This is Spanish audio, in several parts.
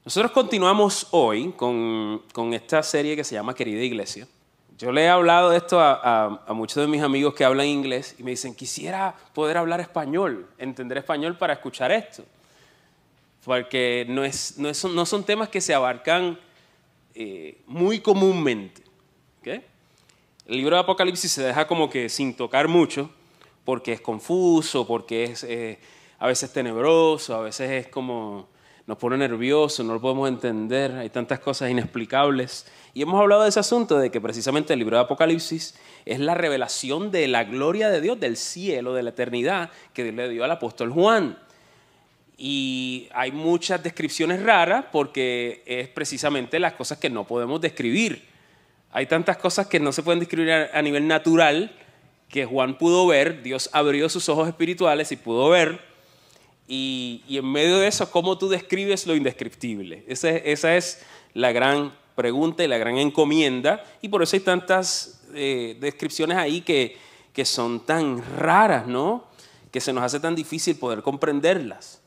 Nosotros continuamos hoy con esta serie que se llama Querida Iglesia. Yo le he hablado de esto a muchos de mis amigos que hablan inglés y me dicen, quisiera poder hablar español, entender español para escuchar esto. Porque no son temas que se abarcan muy comúnmente. ¿Okay? El libro de Apocalipsis se deja como que sin tocar mucho porque es confuso, porque es a veces tenebroso, a veces es como nos pone nerviosos, no lo podemos entender, hay tantas cosas inexplicables. Y hemos hablado de ese asunto de que precisamente el libro de Apocalipsis es la revelación de la gloria de Dios, del cielo, de la eternidad que Dios le dio al apóstol Juan. Y hay muchas descripciones raras porque es precisamente las cosas que no podemos describir. Hay tantas cosas que no se pueden describir a nivel natural que Juan pudo ver, Dios abrió sus ojos espirituales y pudo ver. Y en medio de eso, ¿cómo tú describes lo indescriptible? Esa es la gran pregunta y la gran encomienda. Y por eso hay tantas descripciones ahí que son tan raras, ¿no? Que se nos hace tan difícil poder comprenderlas.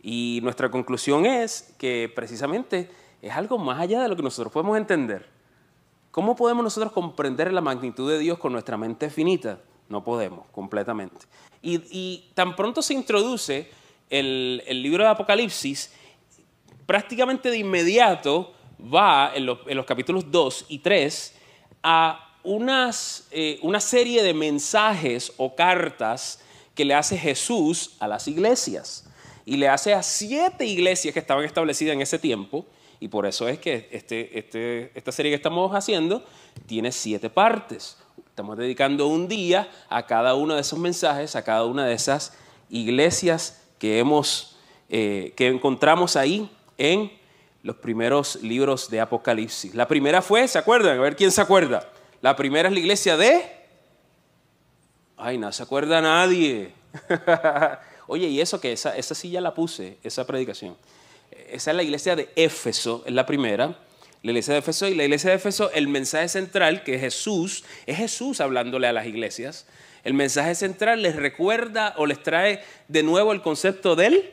Y nuestra conclusión es que precisamente es algo más allá de lo que nosotros podemos entender. ¿Cómo podemos nosotros comprender la magnitud de Dios con nuestra mente finita? No podemos, completamente. Y tan pronto se introduce el libro de Apocalipsis, prácticamente de inmediato va en los capítulos 2 y 3 a una serie de mensajes o cartas que le hace Jesús a las iglesias. Y le hace a 7 iglesias que estaban establecidas en ese tiempo. Y por eso es que esta serie que estamos haciendo tiene 7 partes. Estamos dedicando un día a cada uno de esos mensajes, a cada una de esas iglesias que encontramos ahí en los primeros libros de Apocalipsis. La primera fue, ¿se acuerdan? A ver quién se acuerda. La primera es la iglesia de... Ay, no se acuerda nadie. Oye, y eso que esa sí ya la puse, esa predicación. Esa es la iglesia de Éfeso, es la primera. La iglesia de Éfeso, y la iglesia de Éfeso, el mensaje central que es Jesús hablándole a las iglesias. El mensaje central les recuerda o les trae de nuevo el concepto del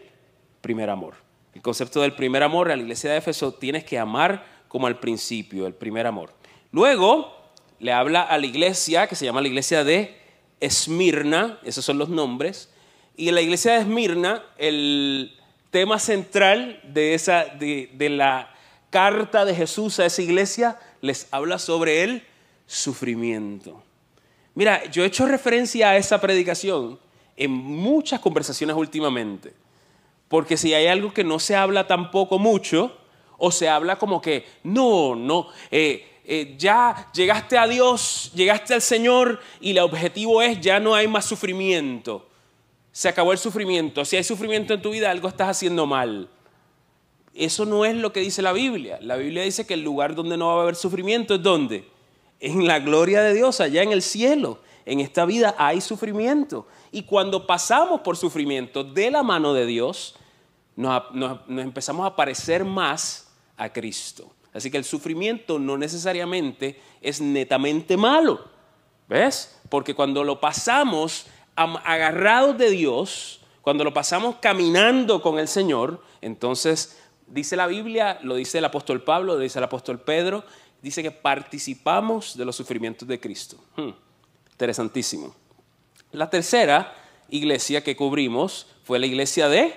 primer amor. El concepto del primer amor a la iglesia de Éfeso, tienes que amar como al principio, el primer amor. Luego le habla a la iglesia que se llama la iglesia de Esmirna, esos son los nombres. Y en la iglesia de Esmirna, el tema central de la carta de Jesús a esa iglesia les habla sobre el sufrimiento. Mira, yo he hecho referencia a esa predicación en muchas conversaciones últimamente, porque si hay algo que no se habla tampoco mucho, o se habla como que ya llegaste a Dios, llegaste al Señor y el objetivo es ya no hay más sufrimiento. Se acabó el sufrimiento. Si hay sufrimiento en tu vida, algo estás haciendo mal. Eso no es lo que dice la Biblia. La Biblia dice que el lugar donde no va a haber sufrimiento es ¿dónde? En la gloria de Dios, allá en el cielo. En esta vida hay sufrimiento. Y cuando pasamos por sufrimiento de la mano de Dios, nos empezamos a parecer más a Cristo. Así que el sufrimiento no necesariamente es netamente malo. ¿Ves? Porque cuando lo pasamos agarrados de Dios, cuando lo pasamos caminando con el Señor, entonces dice la Biblia, lo dice el apóstol Pablo, lo dice el apóstol Pedro, dice que participamos de los sufrimientos de Cristo. Interesantísimo. La tercera iglesia que cubrimos fue la iglesia de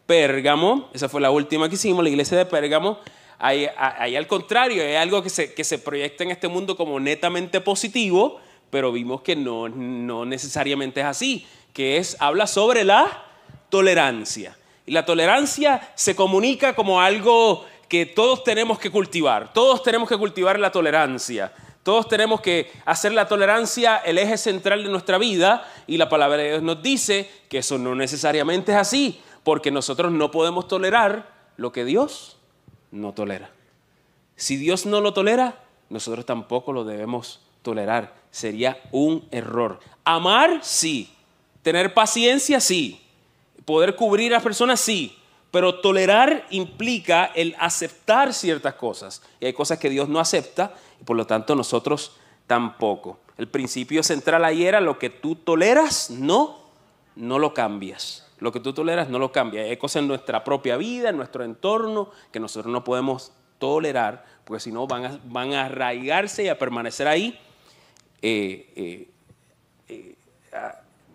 Pérgamo. Esa fue la última que hicimos, la iglesia de Pérgamo. Ahí al contrario, hay algo que se proyecta en este mundo como netamente positivo, pero vimos que no necesariamente es así, que habla sobre la tolerancia. Y la tolerancia se comunica como algo que todos tenemos que cultivar. Todos tenemos que cultivar la tolerancia. Todos tenemos que hacer la tolerancia el eje central de nuestra vida. Y la palabra de Dios nos dice que eso no necesariamente es así, porque nosotros no podemos tolerar lo que Dios no tolera. Si Dios no lo tolera, nosotros tampoco lo debemos tolerar. Sería un error. Amar, sí. Tener paciencia, sí. Poder cubrir a las personas, sí. Pero tolerar implica el aceptar ciertas cosas. Y hay cosas que Dios no acepta y por lo tanto nosotros tampoco. El principio central ahí era lo que tú toleras, no lo cambias. Lo que tú toleras no lo cambia. Hay cosas en nuestra propia vida, en nuestro entorno, que nosotros no podemos tolerar, porque si no van a arraigarse y a permanecer ahí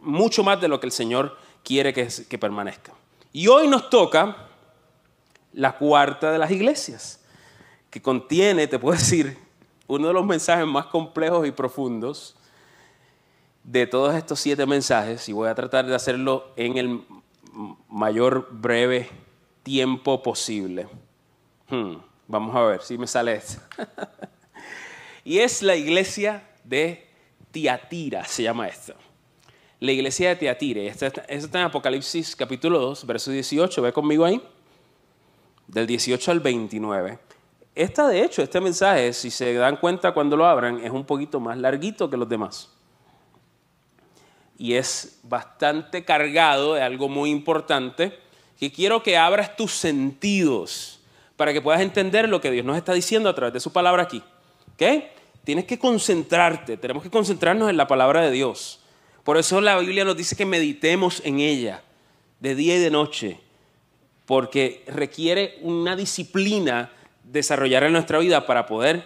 mucho más de lo que el Señor quiere que permanezca. Y hoy nos toca la cuarta de las iglesias, que contiene, te puedo decir, uno de los mensajes más complejos y profundos de todos estos 7 mensajes, y voy a tratar de hacerlo en el mayor breve tiempo posible. Vamos a ver si me sale esto. Y es la iglesia de Tiatira, se llama esto. La iglesia de Tiatira. Esta está en Apocalipsis capítulo 2, verso 18. Ve conmigo ahí. Del 18 al 29. De hecho, este mensaje, si se dan cuenta cuando lo abran, es un poquito más larguito que los demás. Y es bastante cargado de algo muy importante, que quiero que abras tus sentidos para que puedas entender lo que Dios nos está diciendo a través de su palabra aquí. ¿Ok? Tienes que concentrarte, tenemos que concentrarnos en la palabra de Dios. Por eso la Biblia nos dice que meditemos en ella de día y de noche, porque requiere una disciplina desarrollar en nuestra vida para poder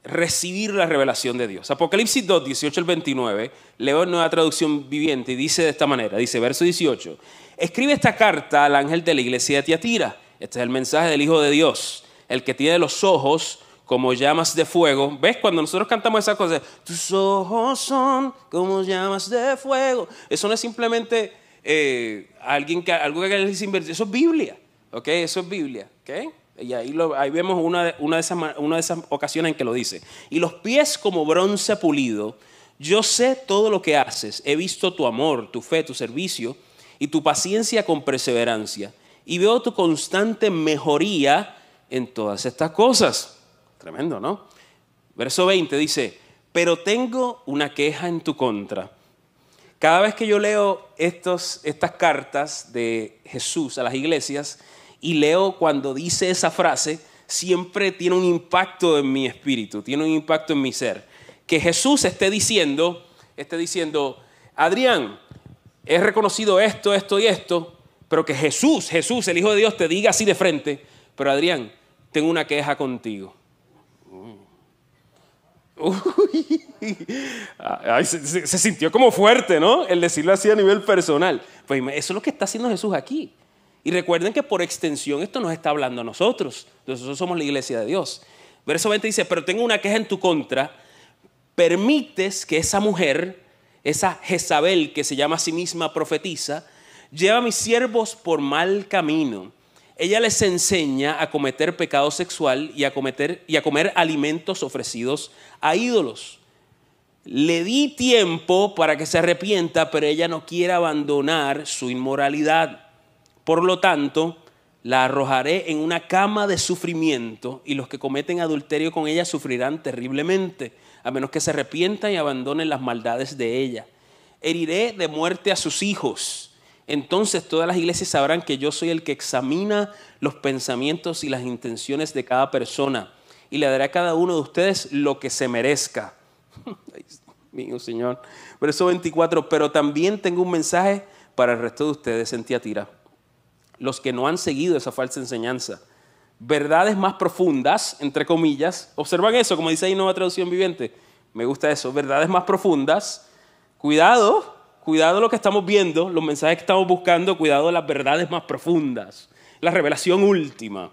recibir la revelación de Dios. Apocalipsis 2, 18 al 29, leo en Nueva Traducción Viviente y dice de esta manera, dice verso 18, escribe esta carta al ángel de la iglesia de Tiatira. Este es el mensaje del Hijo de Dios, el que tiene los ojos como llamas de fuego. ¿Ves? Cuando nosotros cantamos esas cosas, tus ojos son como llamas de fuego. Eso no es simplemente algo que les invierte. Eso es Biblia. ¿Ok? Eso es Biblia. ¿Ok? Y ahí vemos una de esas ocasiones en que lo dice. Y los pies como bronce pulido. Yo sé todo lo que haces. He visto tu amor, tu fe, tu servicio y tu paciencia con perseverancia. Y veo tu constante mejoría en todas estas cosas. Tremendo, ¿no? Verso 20 dice, pero tengo una queja en tu contra. Cada vez que yo leo estas cartas de Jesús a las iglesias y leo cuando dice esa frase, siempre tiene un impacto en mi espíritu, tiene un impacto en mi ser. Que Jesús esté diciendo, Adrián, he reconocido esto y esto, pero que Jesús, el Hijo de Dios, te diga así de frente, pero Adrián, tengo una queja contigo. Ay, se sintió como fuerte, ¿no? El decirlo así a nivel personal. Pues eso es lo que está haciendo Jesús aquí. Y recuerden que por extensión esto nos está hablando a nosotros. Nosotros somos la iglesia de Dios. Verso 20 dice, pero tengo una queja en tu contra. Permites que esa mujer, esa Jezabel que se llama a sí misma profetisa, lleva a mis siervos por mal camino. Ella les enseña a cometer pecado sexual y a comer alimentos ofrecidos a ídolos. Le di tiempo para que se arrepienta, pero ella no quiere abandonar su inmoralidad. Por lo tanto, la arrojaré en una cama de sufrimiento y los que cometen adulterio con ella sufrirán terriblemente, a menos que se arrepientan y abandonen las maldades de ella. Heriré de muerte a sus hijos. Entonces todas las iglesias sabrán que yo soy el que examina los pensamientos y las intenciones de cada persona y le daré a cada uno de ustedes lo que se merezca. Ay, mío, Señor. Verso 24, pero también tengo un mensaje para el resto de ustedes en Tiatira, los que no han seguido esa falsa enseñanza. Verdades más profundas, entre comillas, observan eso, como dice ahí Nueva Traducción Viviente, me gusta eso, verdades más profundas, cuidado lo que estamos viendo, los mensajes que estamos buscando, cuidado las verdades más profundas, la revelación última.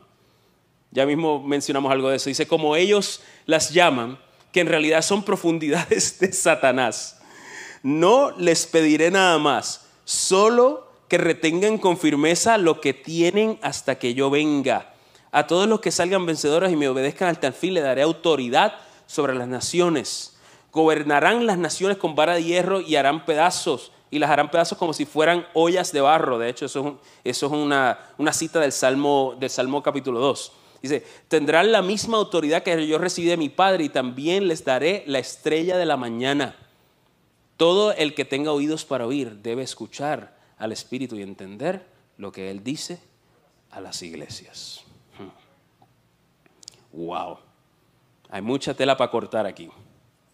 Ya mismo mencionamos algo de eso. Dice, como ellos las llaman, que en realidad son profundidades de Satanás. No les pediré nada más, solo que retengan con firmeza lo que tienen hasta que yo venga. A todos los que salgan vencedores y me obedezcan hasta el fin, le daré autoridad sobre las naciones. Gobernarán las naciones con vara de hierro y harán pedazos, y las harán pedazos como si fueran ollas de barro. De hecho, eso es una cita del Salmo capítulo 2. Dice, tendrán la misma autoridad que yo recibí de mi Padre y también les daré la estrella de la mañana. Todo el que tenga oídos para oír debe escuchar al Espíritu y entender lo que Él dice a las iglesias. Wow. Hay mucha tela para cortar aquí.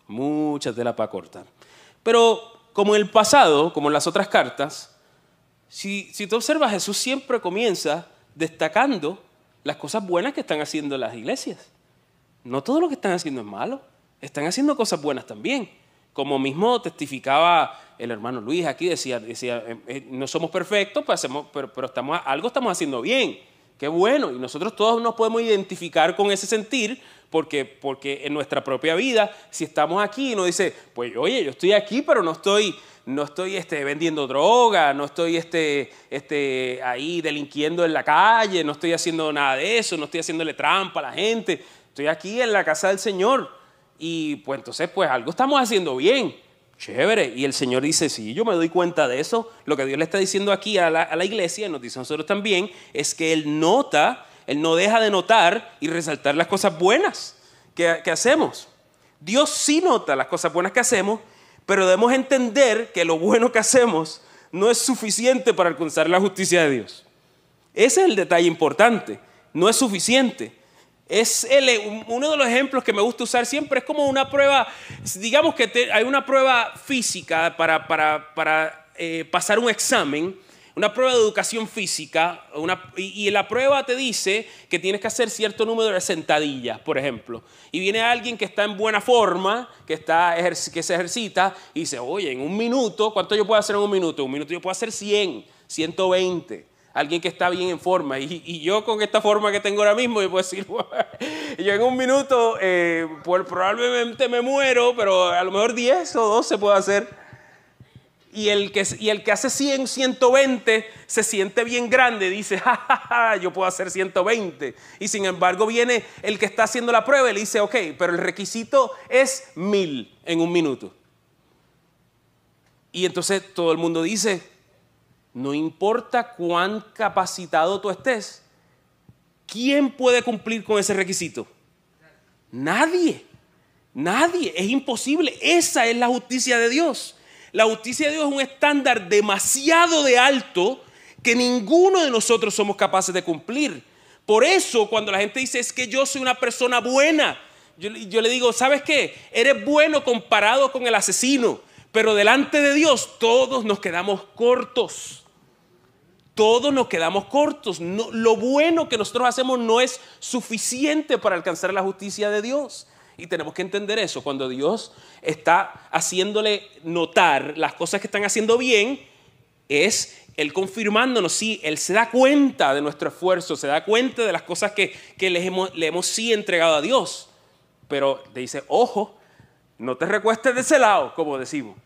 Mucha tela para cortar. Pero como en el pasado, como en las otras cartas, Si tú observas, Jesús siempre comienza destacando las cosas buenas que están haciendo las iglesias. No todo lo que están haciendo es malo, están haciendo cosas buenas también. Como mismo testificaba el hermano Luis aquí, decía no somos perfectos, pero algo estamos haciendo bien. Qué bueno, y nosotros todos nos podemos identificar con ese sentir, porque en nuestra propia vida, si estamos aquí y nos dice, pues oye, yo estoy aquí, pero no estoy vendiendo droga, no estoy ahí delinquiendo en la calle, no estoy haciendo nada de eso, no estoy haciéndole trampa a la gente, estoy aquí en la casa del Señor. Y pues entonces, pues algo estamos haciendo bien, chévere. Y el Señor dice, sí, yo me doy cuenta de eso. Lo que Dios le está diciendo aquí a la iglesia, nos dice a nosotros también, es que Él no deja de notar y resaltar las cosas buenas que hacemos. Dios sí nota las cosas buenas que hacemos, pero debemos entender que lo bueno que hacemos no es suficiente para alcanzar la justicia de Dios. Ese es el detalle importante, no es suficiente. Uno de los ejemplos que me gusta usar siempre es como una prueba, digamos que hay una prueba física para pasar un examen, una prueba de educación física, y la prueba te dice que tienes que hacer cierto número de sentadillas, por ejemplo. Y viene alguien que está en buena forma, que se ejercita, y dice, oye, en un minuto, ¿cuánto yo puedo hacer en un minuto? En un minuto yo puedo hacer 100, 120. Alguien que está bien en forma. Y yo con esta forma que tengo ahora mismo, yo puedo decir, yo en un minuto pues probablemente me muero, pero a lo mejor 10 o 12 puedo hacer. Y el que hace 100, 120 se siente bien grande, dice, yo puedo hacer 120. Y sin embargo viene el que está haciendo la prueba y le dice, ok, pero el requisito es 1000 en un minuto. Y entonces todo el mundo dice, no importa cuán capacitado tú estés, ¿quién puede cumplir con ese requisito? Nadie, es imposible. Esa es la justicia de Dios. La justicia de Dios es un estándar demasiado de alto que ninguno de nosotros somos capaces de cumplir. Por eso cuando la gente dice, es que yo soy una persona buena, yo le digo, ¿sabes qué? Eres bueno comparado con el asesino, pero delante de Dios todos nos quedamos cortos. Todos nos quedamos cortos. No, lo bueno que nosotros hacemos no es suficiente para alcanzar la justicia de Dios. Y tenemos que entender eso. Cuando Dios está haciéndole notar las cosas que están haciendo bien, es Él confirmándonos, sí, Él se da cuenta de nuestro esfuerzo, se da cuenta de las cosas que le hemos sí entregado a Dios. Pero te dice, ojo, no te recuestes de ese lado, como decimos.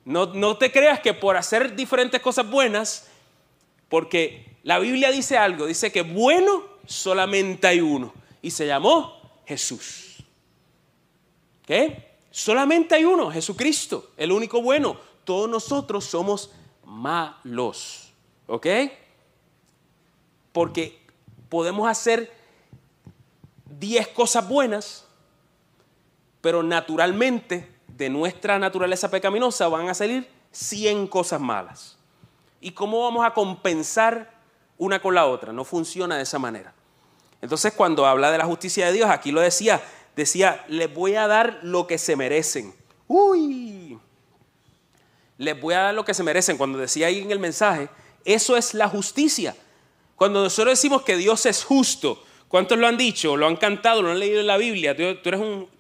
No te creas que por hacer diferentes cosas buenas, porque la Biblia dice algo, dice que bueno solamente hay uno y se llamó Jesús. ¿Qué? Solamente hay uno, Jesucristo, el único bueno. Todos nosotros somos malos, ¿ok? Porque podemos hacer 10 cosas buenas, pero naturalmente de nuestra naturaleza pecaminosa van a salir 100 cosas malas. ¿Y cómo vamos a compensar una con la otra? No funciona de esa manera. Entonces, cuando habla de la justicia de Dios, aquí lo decía, les voy a dar lo que se merecen. Les voy a dar lo que se merecen. Cuando decía ahí en el mensaje, eso es la justicia. Cuando nosotros decimos que Dios es justo, ¿cuántos lo han dicho? Lo han cantado, lo han leído en la Biblia. Tú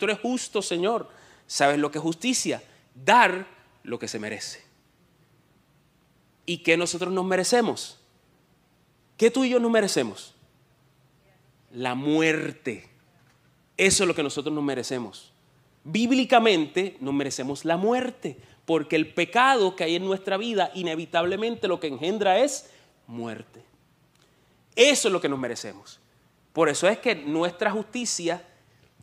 eres justo, Señor. ¿Sabes lo que es justicia? Dar lo que se merece. ¿Y qué nosotros nos merecemos? ¿Qué tú y yo nos merecemos? La muerte. Eso es lo que nosotros nos merecemos. Bíblicamente nos merecemos la muerte, porque el pecado que hay en nuestra vida inevitablemente lo que engendra es muerte. Eso es lo que nos merecemos. Por eso es que nuestra justicia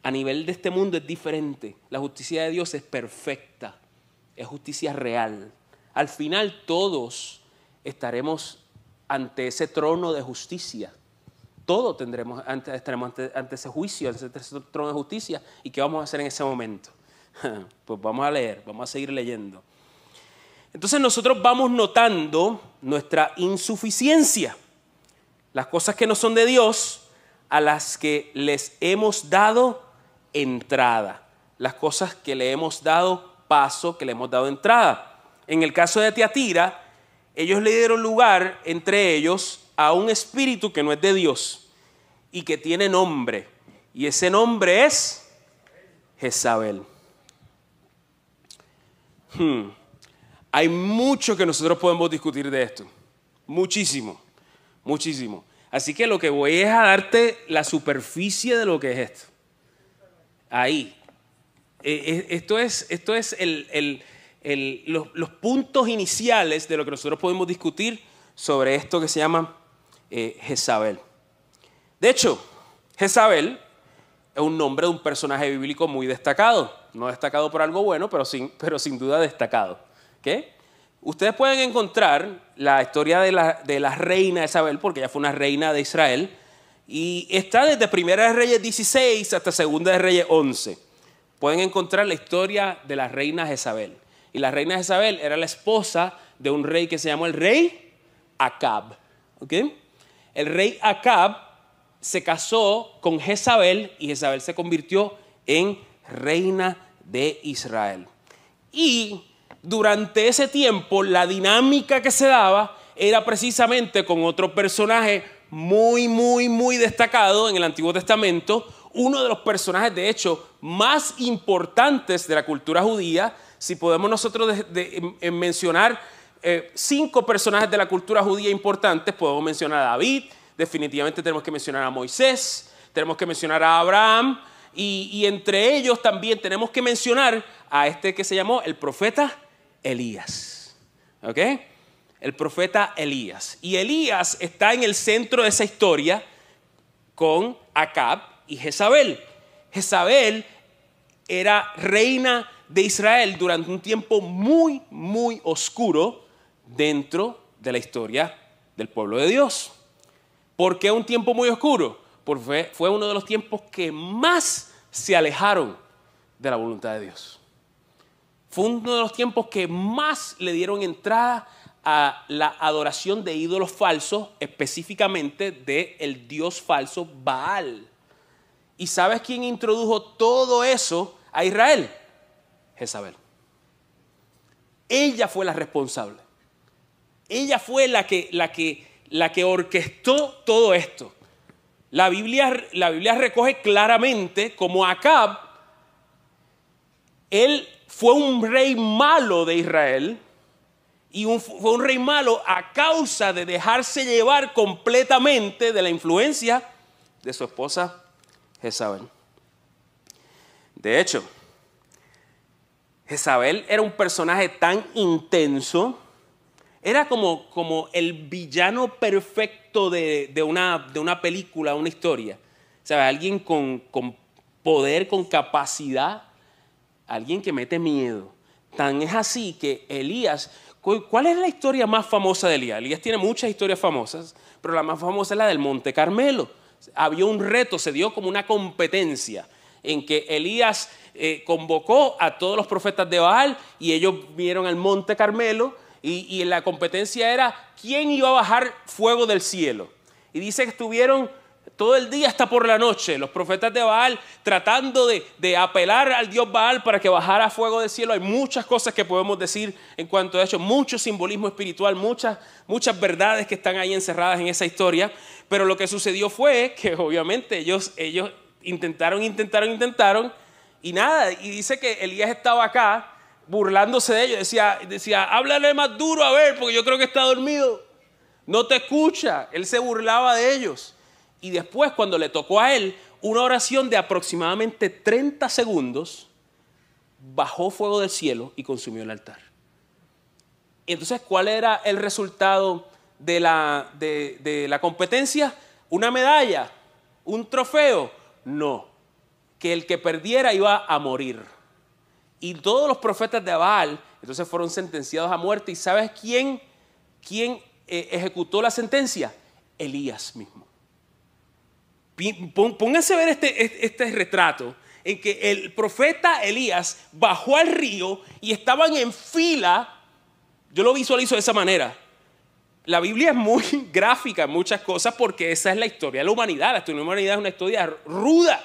a nivel de este mundo es diferente. La justicia de Dios es perfecta, es justicia real. Al final todos estaremos ante ese trono de justicia. Todos estaremos ante ese juicio, ante ese trono de justicia. ¿Y qué vamos a hacer en ese momento? Pues vamos a leer, vamos a seguir leyendo. Entonces nosotros vamos notando nuestra insuficiencia. Las cosas que no son de Dios, a las que les hemos dado entrada. Las cosas que le hemos dado paso, que le hemos dado entrada. En el caso de Tiatira, ellos le dieron lugar entre ellos a un espíritu que no es de Dios y que tiene nombre. Y ese nombre es Jezabel. Hay mucho que nosotros podemos discutir de esto. Muchísimo, muchísimo. Así que lo que voy es a darte la superficie de lo que es esto. Ahí. Esto es los puntos iniciales de lo que nosotros podemos discutir sobre esto que se llama Jezabel. De hecho, Jezabel es un nombre de un personaje bíblico muy destacado. No destacado por algo bueno, pero sin duda destacado. ¿Okay? Ustedes pueden encontrar la historia de la reina Jezabel, porque ella fue una reina de Israel, y está desde Primera de Reyes 16 hasta Segunda de Reyes 11. Pueden encontrar la historia de la reina Jezabel. Y la reina Jezabel era la esposa de un rey que se llamó el rey Acab. ¿Okay? El rey Acab se casó con Jezabel y Jezabel se convirtió en reina de Israel. Y durante ese tiempo la dinámica que se daba era precisamente con otro personaje muy destacado en el Antiguo Testamento, uno de los personajes de hecho más importantes de la cultura judía. Si podemos nosotros mencionar 5 personajes de la cultura judía importantes, podemos mencionar a David, definitivamente tenemos que mencionar a Moisés, tenemos que mencionar a Abraham y entre ellos también tenemos que mencionar a este que se llamó el profeta Elías. ¿Ok? El profeta Elías. Y Elías está en el centro de esa historia con Acab y Jezabel. Jezabel era reina de Israel durante un tiempo muy oscuro dentro de la historia del pueblo de Dios. ¿Por qué un tiempo muy oscuro? Porque fue uno de los tiempos que más se alejaron de la voluntad de Dios. Fue uno de los tiempos que más le dieron entrada a la adoración de ídolos falsos, específicamente del dios falso Baal. ¿Y sabes quién introdujo todo eso a Israel? Jezabel. Ella fue la responsable. Ella fue la que orquestó todo esto. La Biblia recoge claramente como Acab, él fue un rey malo de Israel y fue un rey malo a causa de dejarse llevar completamente de la influencia de su esposa Jezabel. De hecho, Jezabel era un personaje tan intenso, era como el villano perfecto de una película, una historia. ¿Sabes? Alguien con poder, con capacidad, alguien que mete miedo. Tan es así que Elías, ¿cuál es la historia más famosa de Elías? Elías tiene muchas historias famosas, pero la más famosa es la del Monte Carmelo. Había un reto, se dio como una competencia en que Elías convocó a todos los profetas de Baal y ellos vinieron al Monte Carmelo y la competencia era quién iba a bajar fuego del cielo. Y dice que estuvieron todo el día hasta por la noche los profetas de Baal tratando de apelar al dios Baal para que bajara fuego del cielo. Hay muchas cosas que podemos decir en cuanto a eso, mucho simbolismo espiritual, muchas verdades que están ahí encerradas en esa historia. Pero lo que sucedió fue que obviamente ellos intentaron y nada. Y dice que Elías estaba acá burlándose de ellos. Decía, háblale más duro a ver, porque yo creo que está dormido. No te escucha. Él se burlaba de ellos. Y después, cuando le tocó a él, una oración de aproximadamente 30 segundos, bajó fuego del cielo y consumió el altar. Y entonces, ¿cuál era el resultado de la competencia? ¿Una medalla? ¿Un trofeo? No. Que el que perdiera iba a morir. Y todos los profetas de Baal entonces fueron sentenciados a muerte. ¿Y sabes quién ejecutó la sentencia? Elías mismo. Pónganse a ver este retrato en que el profeta Elías bajó al río y estaban en fila. Yo lo visualizo de esa manera. La Biblia es muy gráfica en muchas cosas porque esa es la historia de la humanidad. La historia de la humanidad es una historia ruda,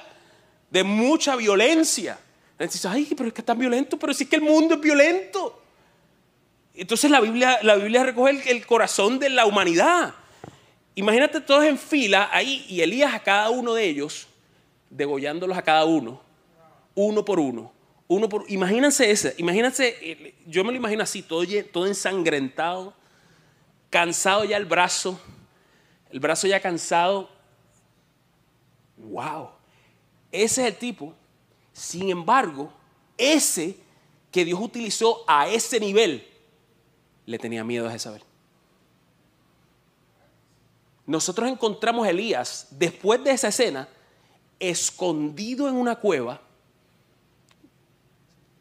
de mucha violencia. Entonces, ay, pero es que es tan violento, pero sí es que el mundo es violento. Entonces la Biblia recoge el corazón de la humanidad. Imagínate todos en fila ahí y Elías a cada uno de ellos, degollándolos a cada uno, uno por uno. Imagínense, yo me lo imagino así, todo ensangrentado, cansado ya el brazo ya cansado. ¡Wow! Ese es el tipo. Sin embargo, ese que Dios utilizó a ese nivel, le tenía miedo a Jezabel. Nosotros encontramos a Elías, después de esa escena, escondido en una cueva.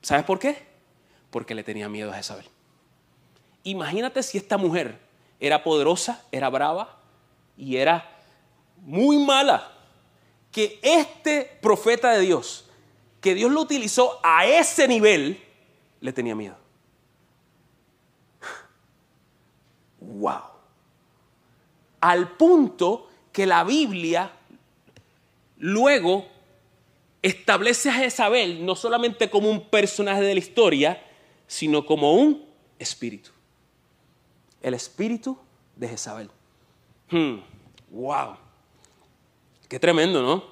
¿Sabes por qué? Porque le tenía miedo a Jezabel. Imagínate si esta mujer era poderosa, era brava y era muy mala. Que este profeta de Dios, que Dios lo utilizó a ese nivel, le tenía miedo. ¡Wow! Al punto que la Biblia luego establece a Jezabel no solamente como un personaje de la historia, sino como un espíritu. El espíritu de Jezabel. ¡Wow! Qué tremendo, ¿no?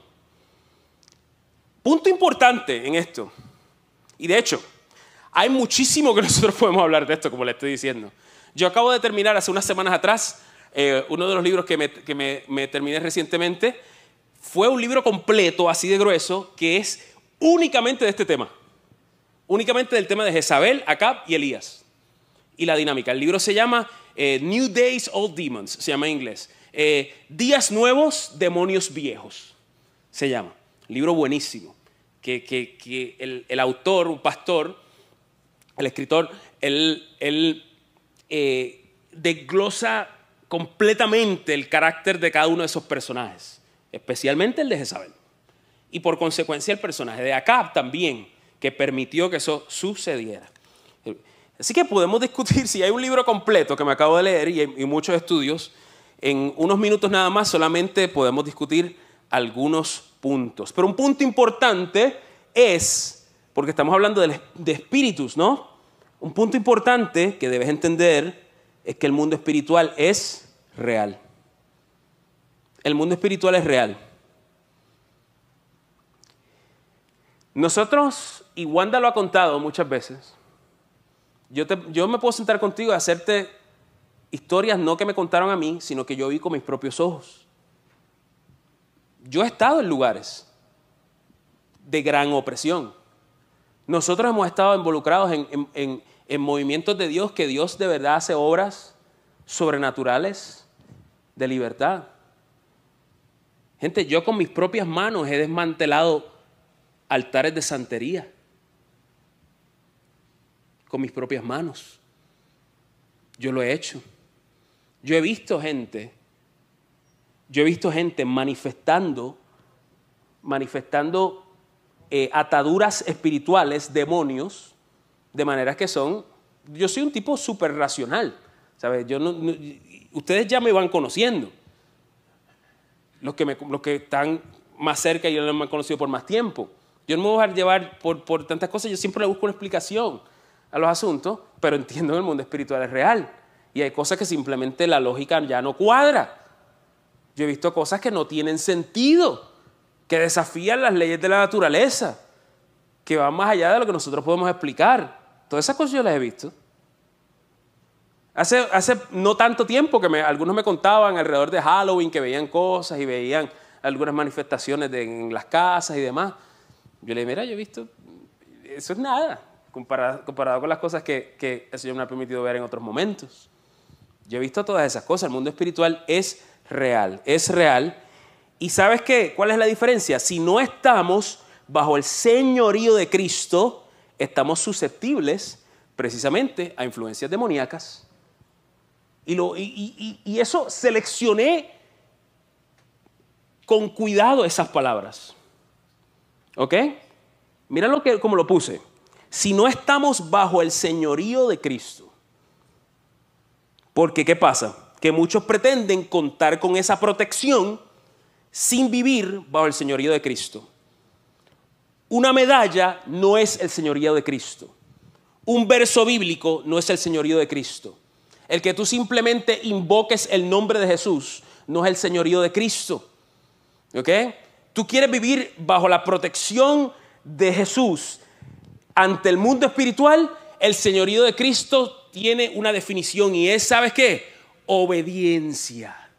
Punto importante en esto. Y de hecho, hay muchísimo que nosotros podemos hablar de esto, como le estoy diciendo. Yo acabo de terminar hace unas semanas atrás uno de los libros que me terminé recientemente. Fue un libro completo, así de grueso, que es únicamente de este tema. Únicamente del tema de Jezabel, Acab y Elías. Y la dinámica. El libro se llama New Days, Old Demons, se llama en inglés. Días nuevos, demonios viejos, se llama. Libro buenísimo. Que el autor, un pastor, el escritor, él desglosa completamente el carácter de cada uno de esos personajes, especialmente el de Jezabel. Y por consecuencia el personaje de Acab también, que permitió que eso sucediera. Así que podemos discutir si hay un libro completo que me acabo de leer y muchos estudios. En unos minutos nada más solamente podemos discutir algunos puntos. Pero un punto importante es, porque estamos hablando de espíritus, ¿no? Un punto importante que debes entender es que el mundo espiritual es real. El mundo espiritual es real. Nosotros, y Wanda lo ha contado muchas veces, yo me puedo sentar contigo y hacerte historias no que me contaron a mí, sino que yo vi con mis propios ojos. Yo he estado en lugares de gran opresión. Nosotros hemos estado involucrados en movimientos de Dios, que Dios de verdad hace obras sobrenaturales de libertad. Gente, yo con mis propias manos he desmantelado altares de santería. Con mis propias manos. Yo lo he hecho. Yo he visto gente manifestando ataduras espirituales, demonios, de manera que yo soy un tipo súper racional, ¿sabes? Ustedes ya me van conociendo. Los que están más cerca y yo me han conocido por más tiempo. Yo no me voy a dejar llevar por tantas cosas, yo siempre le busco una explicación a los asuntos, pero entiendo que el mundo espiritual es real. Y hay cosas que simplemente la lógica ya no cuadra. Yo he visto cosas que no tienen sentido, que desafían las leyes de la naturaleza, que van más allá de lo que nosotros podemos explicar. Todas esas cosas yo las he visto. Hace no tanto tiempo que algunos me contaban alrededor de Halloween que veían cosas y veían algunas manifestaciones en las casas y demás. Yo le dije, mira, yo he visto, eso es nada, comparado con las cosas que el Señor me ha permitido ver en otros momentos. Yo he visto todas esas cosas. El mundo espiritual es real, es real. ¿Y sabes qué? ¿Cuál es la diferencia? Si no estamos bajo el señorío de Cristo, estamos susceptibles precisamente a influencias demoníacas. Y eso seleccioné con cuidado esas palabras. ¿Ok? Mira cómo lo puse. Si no estamos bajo el señorío de Cristo. Porque, ¿qué pasa? Que muchos pretenden contar con esa protección sin vivir bajo el señorío de Cristo. Una medalla no es el señorío de Cristo. un verso bíblico no es el señorío de Cristo. El que tú simplemente invoques el nombre de Jesús no es el señorío de Cristo. ¿Ok? Tú quieres vivir bajo la protección de Jesús ante el mundo espiritual. El señorío de Cristo tiene una definición y es, ¿sabes qué? Obediencia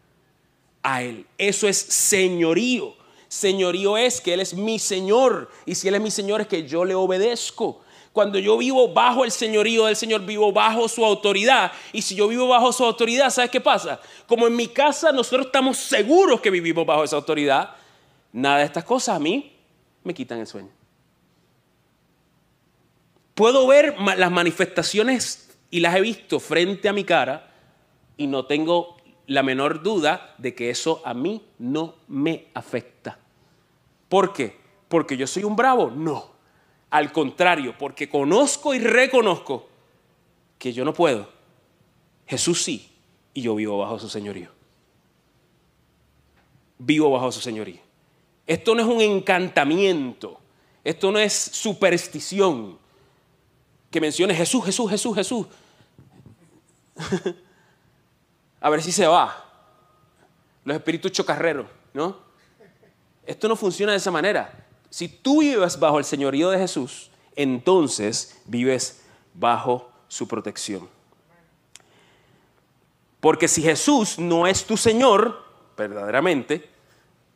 a Él. Eso es señorío. Señorío es que Él es mi Señor, y si Él es mi Señor es que yo le obedezco. Cuando yo vivo bajo el señorío del Señor, vivo bajo su autoridad. Y si yo vivo bajo su autoridad, ¿sabes qué pasa? Como en mi casa nosotros estamos seguros que vivimos bajo esa autoridad, nada de estas cosas a mí me quitan el sueño. Puedo ver las manifestaciones y las he visto frente a mi cara y no tengo la menor duda de que eso a mí no me afecta. ¿Por qué? ¿Porque yo soy un bravo? No. Al contrario, porque conozco y reconozco que yo no puedo. Jesús sí, y yo vivo bajo su señorío. Vivo bajo su señorío. Esto no es un encantamiento. Esto no es superstición. Que mencione Jesús, Jesús, Jesús, Jesús. A ver si se va. Los espíritus chocarreros, ¿no? Esto no funciona de esa manera. Si tú vives bajo el señorío de Jesús, entonces vives bajo su protección. Porque si Jesús no es tu Señor, verdaderamente,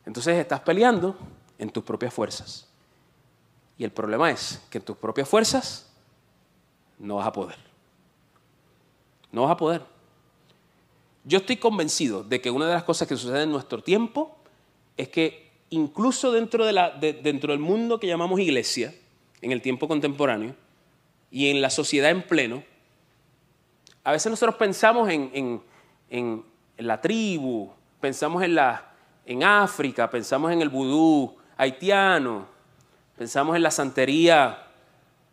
entonces estás peleando en tus propias fuerzas. Y el problema es que en tus propias fuerzas no vas a poder. No vas a poder. Yo estoy convencido de que una de las cosas que sucede en nuestro tiempo es que incluso dentro del mundo que llamamos iglesia, en el tiempo contemporáneo, y en la sociedad en pleno, a veces nosotros pensamos en la tribu, pensamos en África, pensamos en el vudú haitiano, pensamos en la santería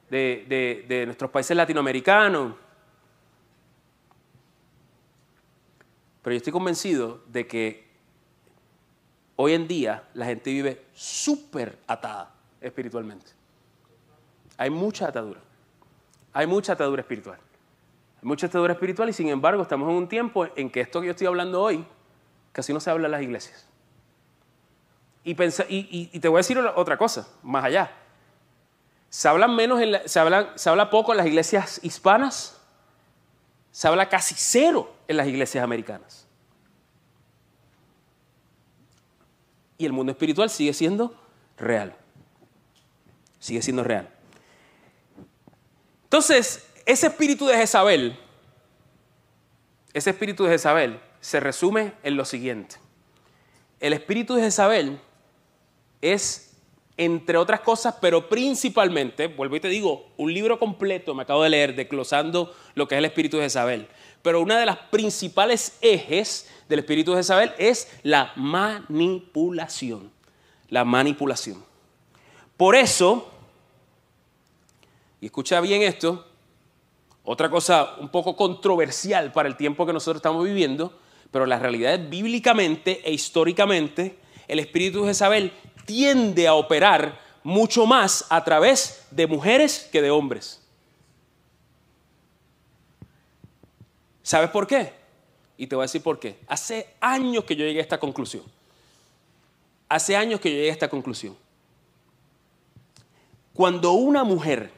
de nuestros países latinoamericanos. Pero yo estoy convencido de que hoy en día la gente vive súper atada espiritualmente. Hay mucha atadura. Hay mucha atadura espiritual. Hay mucha atadura espiritual y sin embargo estamos en un tiempo en que esto que yo estoy hablando hoy casi no se habla en las iglesias. Y te voy a decir otra cosa, más allá. Se habla poco en las iglesias hispanas. Se habla casi cero en las iglesias americanas. Y el mundo espiritual sigue siendo real. Sigue siendo real. Entonces, ese espíritu de Jezabel se resume en lo siguiente. El espíritu de Jezabel es, entre otras cosas, pero principalmente, vuelvo y te digo, un libro completo me acabo de leer desglosando lo que es el espíritu de Jezabel. Pero una de las principales ejes del espíritu de Jezabel es la manipulación. La manipulación. Por eso, y escucha bien esto, otra cosa un poco controversial para el tiempo que nosotros estamos viviendo, pero la realidad es bíblicamente e históricamente, el espíritu de Jezabel tiende a operar mucho más a través de mujeres que de hombres. ¿Sabes por qué? Y te voy a decir por qué. Hace años que yo llegué a esta conclusión. Cuando una mujer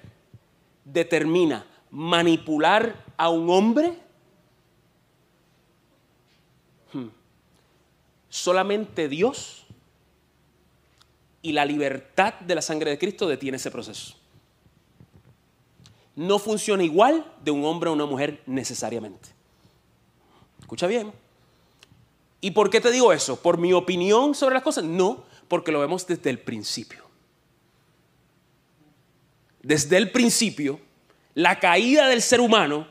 determina manipular a un hombre, solamente Dios y la libertad de la sangre de Cristo detiene ese proceso. No funciona igual de un hombre a una mujer necesariamente. Escucha bien. ¿Y por qué te digo eso? ¿Por mi opinión sobre las cosas? No, porque lo vemos desde el principio. Desde el principio, la caída del ser humano,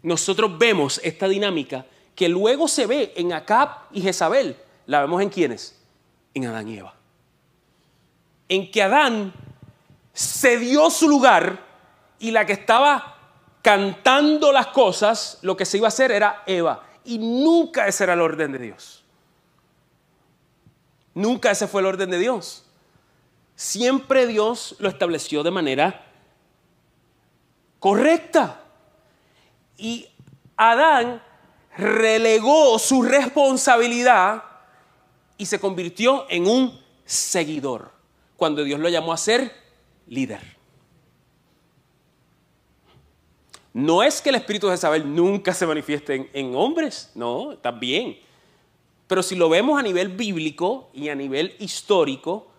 nosotros vemos esta dinámica que luego se ve en Acab y Jezabel. ¿La vemos en quiénes? En Adán y Eva. En que Adán cedió su lugar y la que estaba cantando las cosas, lo que se iba a hacer era Eva. Y nunca ese era el orden de Dios. Nunca ese fue el orden de Dios. Siempre Dios lo estableció de manera correcta. Y Adán relegó su responsabilidad y se convirtió en un seguidor, cuando Dios lo llamó a ser líder. No es que el espíritu de Jezabel nunca se manifieste en hombres, no, también. Pero si lo vemos a nivel bíblico y a nivel histórico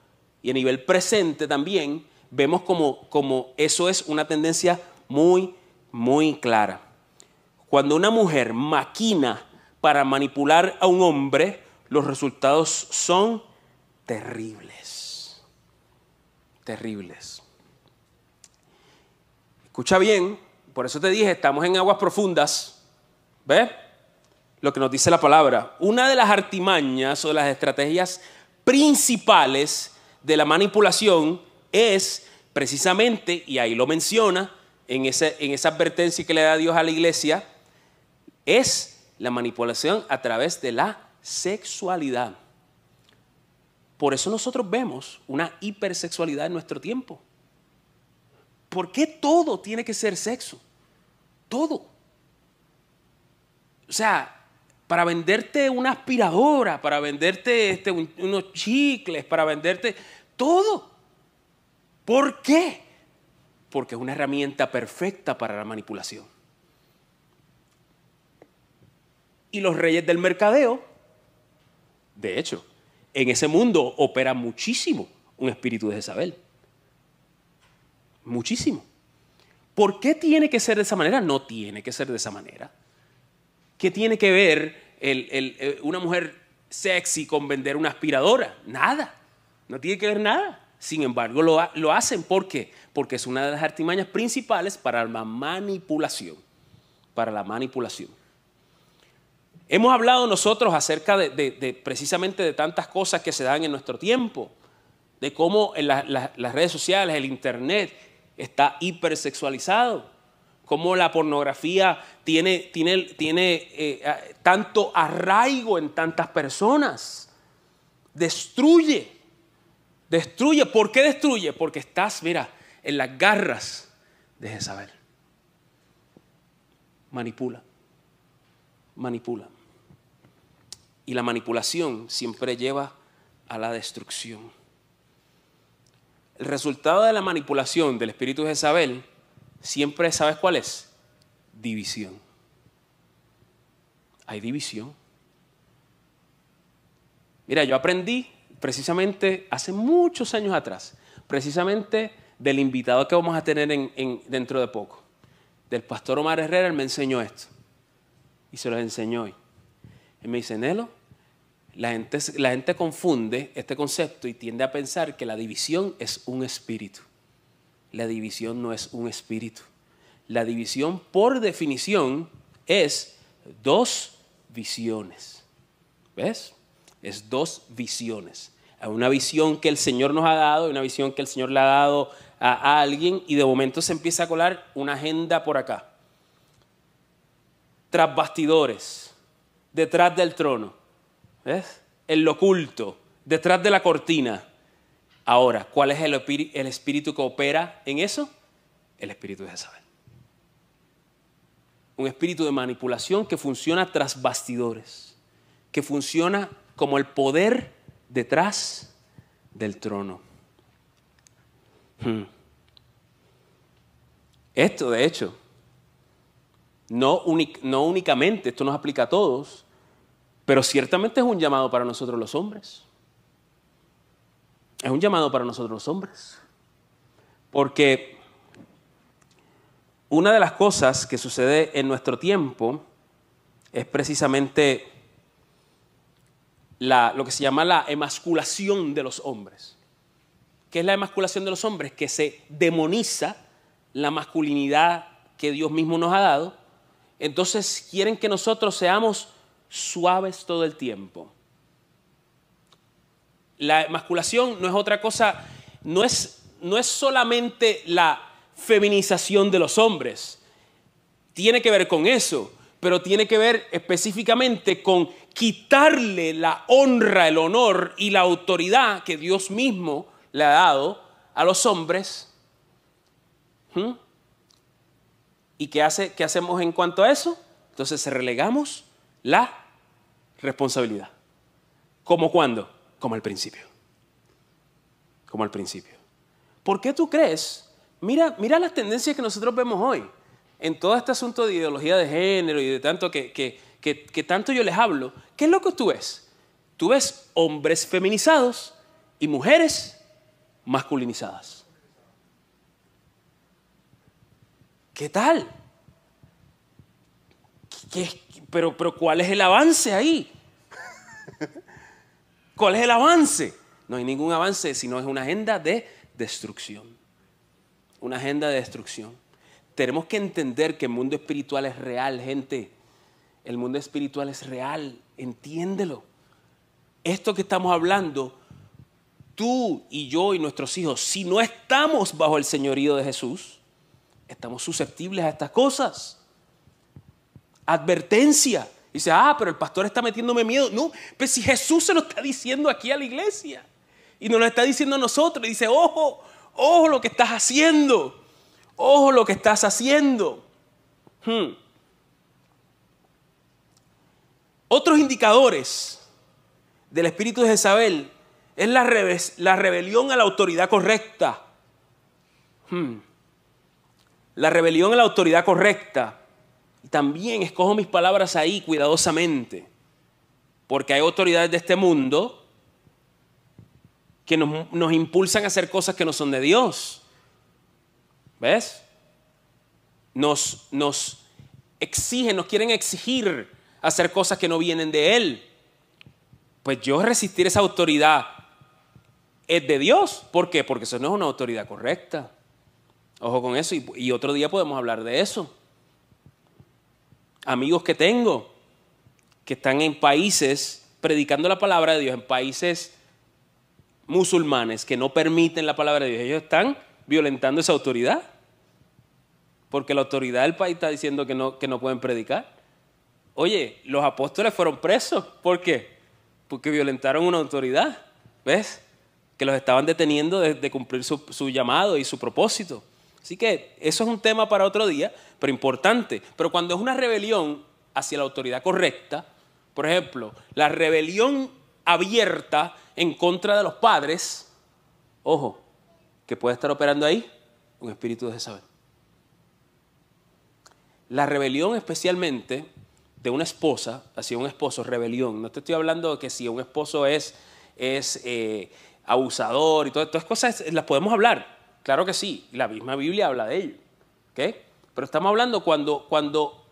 y a nivel presente también, vemos como eso es una tendencia muy, muy clara. Cuando una mujer maquina para manipular a un hombre, los resultados son terribles. Terribles. Escucha bien, por eso te dije, estamos en aguas profundas. ¿Ves? Lo que nos dice la palabra. Una de las artimañas o de las estrategias principales de la manipulación es precisamente, y ahí lo menciona en esa advertencia que le da Dios a la iglesia, es la manipulación a través de la sexualidad. Por eso nosotros vemos una hipersexualidad en nuestro tiempo. ¿Por qué todo tiene que ser sexo? Todo. O sea, para venderte una aspiradora, para venderte unos chicles, para venderte todo. ¿Por qué? Porque es una herramienta perfecta para la manipulación. Y los reyes del mercadeo, de hecho, en ese mundo opera muchísimo un espíritu de Jezabel. Muchísimo. ¿Por qué tiene que ser de esa manera? No tiene que ser de esa manera. ¿Qué tiene que ver una mujer sexy con vender una aspiradora? Nada. No tiene que ver nada. Sin embargo, lo hacen. ¿Por qué? Porque es una de las artimañas principales para la manipulación. Para la manipulación. Hemos hablado nosotros acerca de precisamente de tantas cosas que se dan en nuestro tiempo. De cómo en las redes sociales, el internet está hipersexualizado. Cómo la pornografía tiene tanto arraigo en tantas personas. Destruye. ¿Por qué destruye? Porque estás, mira, en las garras de Jezabel. Manipula. Y la manipulación siempre lleva a la destrucción. El resultado de la manipulación del espíritu de Jezabel siempre, ¿sabes cuál es? División. Hay división. Mira, yo aprendí precisamente hace muchos años atrás, precisamente del invitado que vamos a tener dentro de poco, del pastor Omar Herrera. Él me enseñó esto y se los enseñó hoy. Él me dice: Nelo, la gente confunde este concepto y tiende a pensar que la división es un espíritu. La división no es un espíritu. La división, por definición, es dos visiones. ¿Ves? Es dos visiones. Hay una visión que el Señor nos ha dado y una visión que el Señor le ha dado a alguien, y de momento se empieza a colar una agenda por acá. Tras bastidores, detrás del trono. ¿Ves? En lo oculto, detrás de la cortina. Ahora, ¿cuál es el espíritu que opera en eso? El espíritu de Jezabel. Un espíritu de manipulación que funciona tras bastidores, que funciona como el poder detrás del trono. Esto, de hecho, no únicamente, esto nos aplica a todos, pero ciertamente es un llamado para nosotros los hombres. Es un llamado para nosotros los hombres. Porque una de las cosas que sucede en nuestro tiempo es precisamente lo que se llama la emasculación de los hombres. ¿Qué es la emasculación de los hombres? Que se demoniza la masculinidad que Dios mismo nos ha dado. Entonces quieren que nosotros seamos suaves todo el tiempo. La emasculación no es otra cosa, no es solamente la feminización de los hombres. Tiene que ver con eso, pero tiene que ver específicamente con quitarle la honra, el honor y la autoridad que Dios mismo le ha dado a los hombres ¿Y qué hacemos en cuanto a eso? Entonces relegamos la responsabilidad. ¿Cómo cuándo? Como al principio. Como al principio. ¿Por qué tú crees? Mira las tendencias que nosotros vemos hoy. En todo este asunto de ideología de género y de tanto que tanto yo les hablo. ¿Qué es lo que tú ves? Tú ves hombres feminizados y mujeres masculinizadas. ¿Qué tal? Pero ¿cuál es el avance ahí? ¿Cuál es el avance? No hay ningún avance, sino es una agenda de destrucción. Una agenda de destrucción. Tenemos que entender que el mundo espiritual es real, gente. El mundo espiritual es real, entiéndelo. Esto que estamos hablando, tú y yo y nuestros hijos, si no estamos bajo el señorío de Jesús, estamos susceptibles a estas cosas. Advertencia. Dice, pero el pastor está metiéndome miedo. No, pues si Jesús se lo está diciendo aquí a la iglesia y nos lo está diciendo a nosotros, y dice, ojo lo que estás haciendo. Ojo lo que estás haciendo. Otros indicadores del espíritu de Jezabel es la rebelión a la autoridad correcta. La rebelión a la autoridad correcta. Y también escojo mis palabras ahí cuidadosamente, porque hay autoridades de este mundo que nos impulsan a hacer cosas que no son de Dios. ¿Ves? Nos exigen, nos quieren exigir hacer cosas que no vienen de Él. Pues yo resistir esa autoridad es de Dios. ¿Por qué? Porque eso no es una autoridad correcta. Ojo con eso, y otro día podemos hablar de eso. Amigos que tengo que están en países predicando la palabra de Dios, en países musulmanes que no permiten la palabra de Dios. Ellos están violentando esa autoridad porque la autoridad del país está diciendo que no pueden predicar. Oye, los apóstoles fueron presos. ¿Por qué? Porque violentaron una autoridad. ¿Ves? Que los estaban deteniendo de cumplir su llamado y su propósito. Así que eso es un tema para otro día, pero importante. Pero cuando es una rebelión hacia la autoridad correcta, por ejemplo, la rebelión abierta en contra de los padres, ojo, que puede estar operando ahí un espíritu de Jezabel. La rebelión especialmente de una esposa hacia un esposo, rebelión. No te estoy hablando de que si un esposo es abusador y todas estas cosas, las podemos hablar. Claro que sí, la misma Biblia habla de ello. ¿Okay? Pero estamos hablando cuando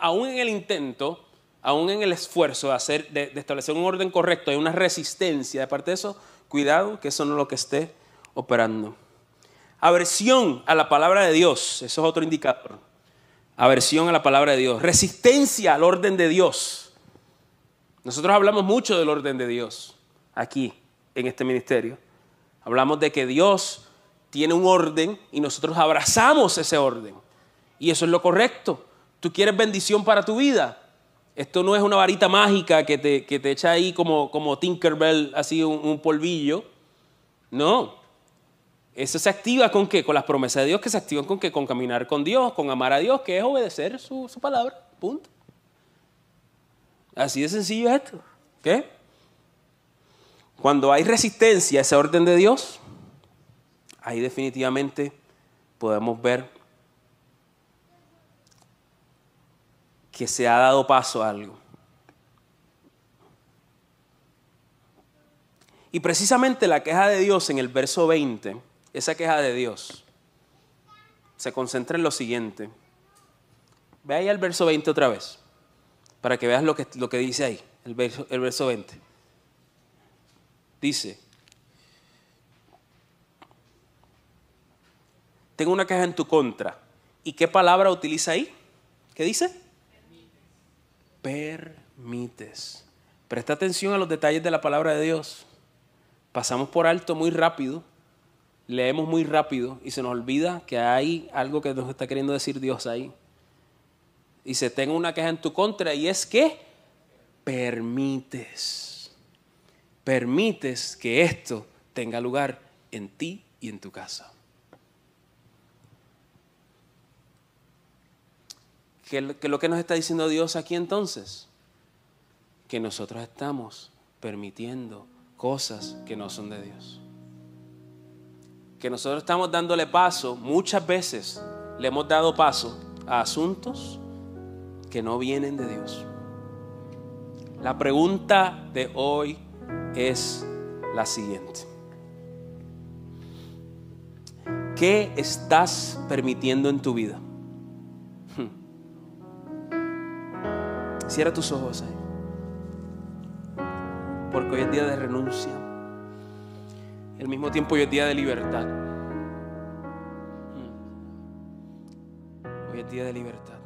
aún en el intento, aún en el esfuerzo de establecer un orden correcto, hay una resistencia de parte de eso, cuidado que eso no es lo que esté operando. Aversión a la palabra de Dios, eso es otro indicador. Aversión a la palabra de Dios. Resistencia al orden de Dios. Nosotros hablamos mucho del orden de Dios aquí, en este ministerio. Hablamos de que Dios tiene un orden y nosotros abrazamos ese orden. Y eso es lo correcto. ¿Tú quieres bendición para tu vida? Esto no es una varita mágica que te echa ahí como Tinkerbell, así un polvillo. No. Eso se activa ¿con qué? Con las promesas de Dios, que se activan ¿con qué? Con caminar con Dios, con amar a Dios, que es obedecer su palabra. Punto. Así de sencillo es esto. ¿Qué? Cuando hay resistencia a ese orden de Dios, ahí definitivamente podemos ver que se ha dado paso a algo. Y precisamente la queja de Dios en el verso 20, esa queja de Dios, se concentra en lo siguiente. Ve ahí al verso 20 otra vez, para que veas lo que dice ahí, el verso 20. Dice, tengo una queja en tu contra. ¿Y qué palabra utiliza ahí? ¿Qué dice? Permites. Presta atención a los detalles de la palabra de Dios. Pasamos por alto muy rápido, leemos muy rápido y se nos olvida que hay algo que nos está queriendo decir Dios ahí. Dice, tengo una queja en tu contra y es que permites. Permites que esto tenga lugar en ti y en tu casa. ¿Qué es lo que nos está diciendo Dios aquí entonces? Que nosotros estamos permitiendo cosas que no son de Dios. Que nosotros estamos dándole paso, muchas veces le hemos dado paso a asuntos que no vienen de Dios. La pregunta de hoy es la siguiente: ¿qué estás permitiendo en tu vida? Cierra tus ojos ahí, porque hoy es día de renuncia. Al mismo tiempo hoy es día de libertad. Hoy es día de libertad.